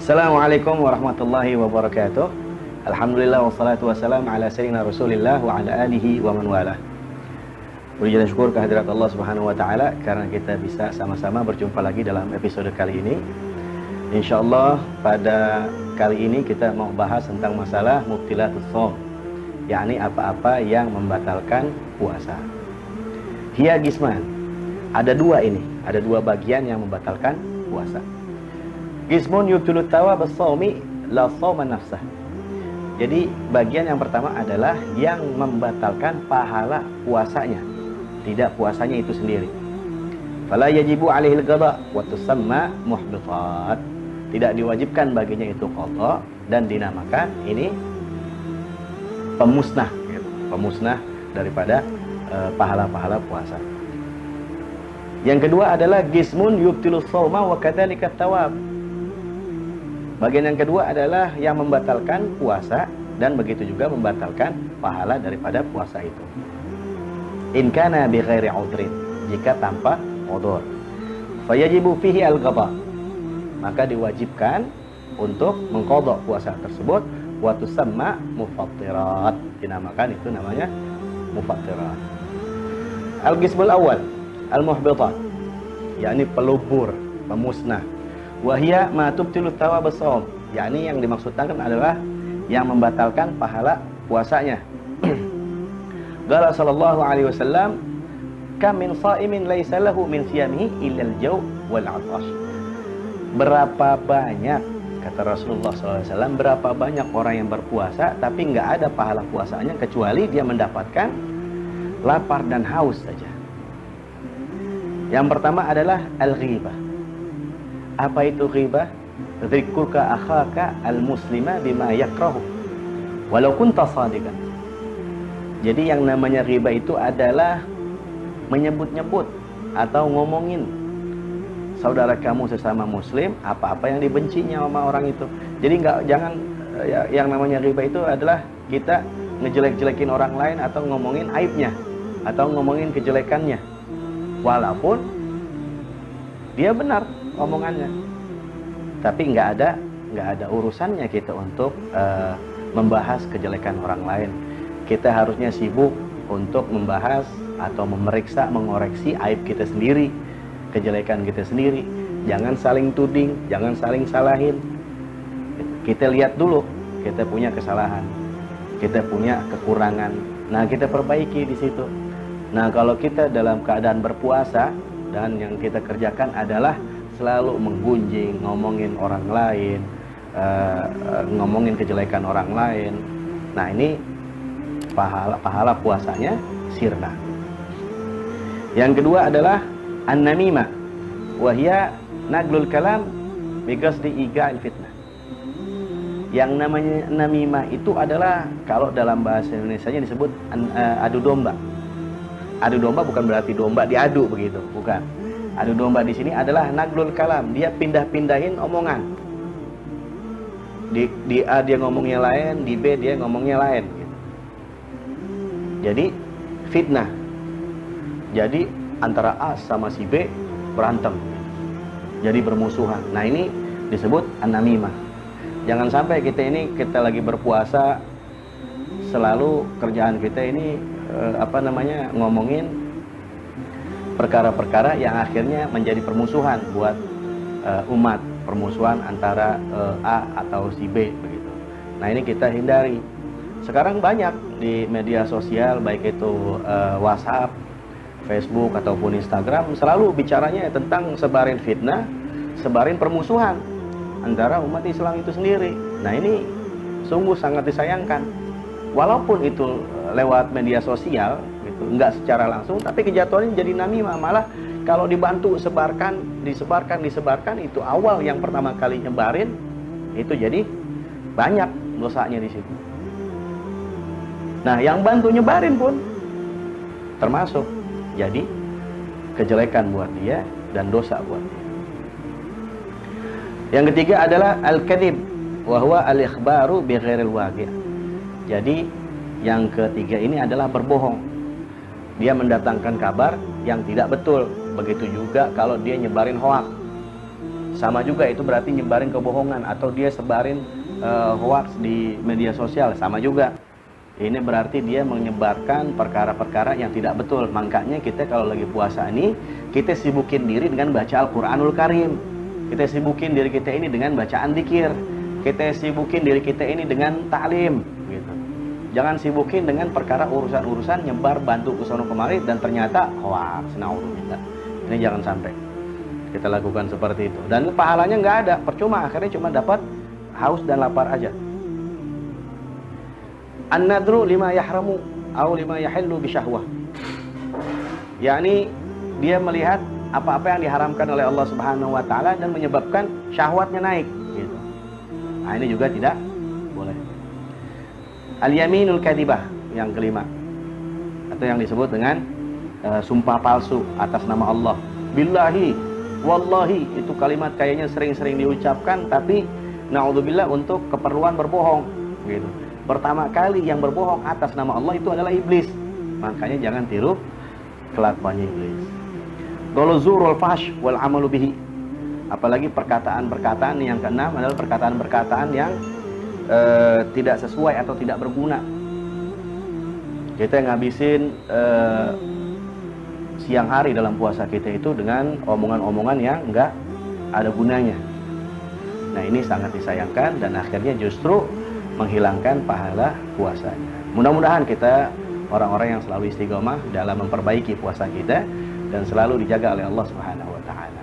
Assalamualaikum warahmatullahi wabarakatuh. Alhamdulillah wassalatu wassalam ala sayyidina Rasulillah wa ala alihi wa man walah. Puji dan syukur kehadirat Allah Subhanahu wa taala karena kita bisa sama-sama berjumpa lagi dalam episode kali ini. Insyaallah pada kali ini kita mau bahas tentang masalah mubtilatus shaum, yakni apa-apa yang membatalkan puasa. Hiya gisman. Ada dua bagian yang membatalkan puasa. Gismun yubtilut tawab as-shaumi la shauma nafsah. Jadi bagian yang pertama adalah yang membatalkan pahala puasanya, tidak puasanya itu sendiri. Fala yajibu alaihi al-qada wa tusamma muhbitat. Tidak diwajibkan baginya itu qada dan dinamakan ini pemusnah, pemusnah daripada pahala-pahala puasa. Yang kedua adalah gismun yubtilus shauma wa kadzalika tawab. Bagian yang kedua adalah yang membatalkan puasa dan begitu juga membatalkan pahala daripada puasa itu. In kana bi ghairi udhrin, jika tanpa udhur. Fayajibu fihi al-qada. Maka diwajibkan untuk mengqadha puasa tersebut wa tusamma mufattirat. Dinamakan itu namanya mufattirat. Al-qismul awal al-muhbitat, yakni pelubur, pemusnah. Wahia ma tubtilu thawab as-shaum, yakni yang dimaksudkan adalah yang membatalkan pahala puasanya. Qala sallallahu alaihi wasallam, kam min shaimin laisa lahu min siyamihi illa al-jaw' wal 'atash. Berapa banyak, kata Rasulullah sallallahu alaihi wasallam, berapa banyak orang yang berpuasa tapi enggak ada pahala puasanya kecuali dia mendapatkan lapar dan haus saja. Yang pertama adalah al-ghibah. Apa itu ghibah? Dzikruka akhaka al-muslima bima yakrahu walau kunta shadiqan. Jadi yang namanya ghibah itu adalah menyebut-nyebut atau ngomongin saudara kamu sesama muslim apa-apa yang dibencinya sama orang itu. Jadi jangan yang namanya ghibah itu adalah kita ngejelek-jelekin orang lain atau ngomongin aibnya atau ngomongin kejelekannya walaupun dia benar omongannya, tapi nggak ada urusannya kita untuk membahas kejelekan orang lain. Kita harusnya sibuk untuk membahas atau memeriksa, mengoreksi aib kita sendiri, kejelekan kita sendiri. Jangan saling tuding, jangan saling salahin. Kita lihat dulu, kita punya kesalahan, kita punya kekurangan. Nah, kita perbaiki di situ. Nah, kalau kita dalam keadaan berpuasa dan yang kita kerjakan adalah selalu menggunjing, ngomongin orang lain, ngomongin kejelekan orang lain. Nah, ini pahala puasanya sirna. Yang kedua adalah an-namimah, wahia naglul kalam biqasdi iga'il fitnah. Yang namanya namimah itu adalah kalau dalam bahasa Indonesianya disebut adu domba. Adu domba bukan berarti domba diadu begitu, bukan. Adu domba di sini adalah naglul kalam, dia pindah-pindahin omongan. Di A dia ngomongnya lain, di B dia ngomongnya lain. Jadi fitnah. Jadi antara A sama si B berantem. Jadi bermusuhan. Nah, ini disebut an-namimah. Jangan sampai kita lagi berpuasa selalu kerjaan kita ini ngomongin perkara-perkara yang akhirnya menjadi permusuhan buat umat, permusuhan antara A atau si B begitu. Nah, ini kita hindari. Sekarang banyak di media sosial, baik itu WhatsApp, Facebook ataupun Instagram, selalu bicaranya tentang sebarin fitnah, sebarin permusuhan antara umat Islam itu sendiri. Nah, ini sungguh sangat disayangkan. Walaupun itu lewat media sosial gitu, enggak secara langsung, tapi kejatuhannya jadi namimah. Malah kalau dibantu disebarkan itu awal yang pertama kali nyebarin itu jadi banyak dosanya di situ. Nah, yang bantu nyebarin pun termasuk jadi kejelekan buat dia dan dosa buat dia. Yang ketiga adalah al-kadzib wa huwa al-ikhbaru bi ghairil waqi'. Jadi yang ketiga ini adalah berbohong. Dia mendatangkan kabar yang tidak betul. Begitu juga kalau dia nyebarin hoak. sama juga itu berarti nyebarin kebohongan, atau dia sebarin hoax di media sosial, sama juga. Ini berarti dia menyebarkan perkara-perkara yang tidak betul. Makanya kita kalau lagi puasa ini, kita sibukin diri dengan baca Al-Quranul Karim. Kita sibukin diri kita ini dengan bacaan dzikir. Kita sibukin diri kita ini dengan ta'lim, gitu. Jangan sibukin dengan perkara urusan-urusan nyebar bantu kesono kemari dan ternyata hoax. Naudzubillah. Ini jangan sampai kita lakukan seperti itu. Dan pahalanya nggak ada, percuma, akhirnya cuma dapat haus dan lapar aja. An-nadru lima yahramu atau lima yahillu bisyahwah. Yakni dia melihat apa-apa yang diharamkan oleh Allah Subhanahu wa taala dan menyebabkan syahwatnya naik, gitu. Nah, ini juga tidak boleh. Al-yaminul kadhibah yang kelima, atau yang disebut dengan sumpah palsu atas nama Allah. Billahi, wallahi, itu kalimat kayaknya sering-sering diucapkan, tapi naudzubillah untuk keperluan berbohong, gitu. Pertama kali yang berbohong atas nama Allah itu adalah iblis. Makanya jangan tiru kelakuannya iblis. Doluzurul fash wal amalu bihi. Apalagi perkataan-perkataan yang keenam adalah perkataan-perkataan yang tidak sesuai atau tidak berguna. Kita ngabisin siang hari dalam puasa kita itu dengan omongan-omongan yang enggak ada gunanya. Nah, ini sangat disayangkan dan akhirnya justru menghilangkan pahala puasanya. Mudah-mudahan kita orang-orang yang selalu istiqomah dalam memperbaiki puasa kita dan selalu dijaga oleh Allah Subhanahu wa taala.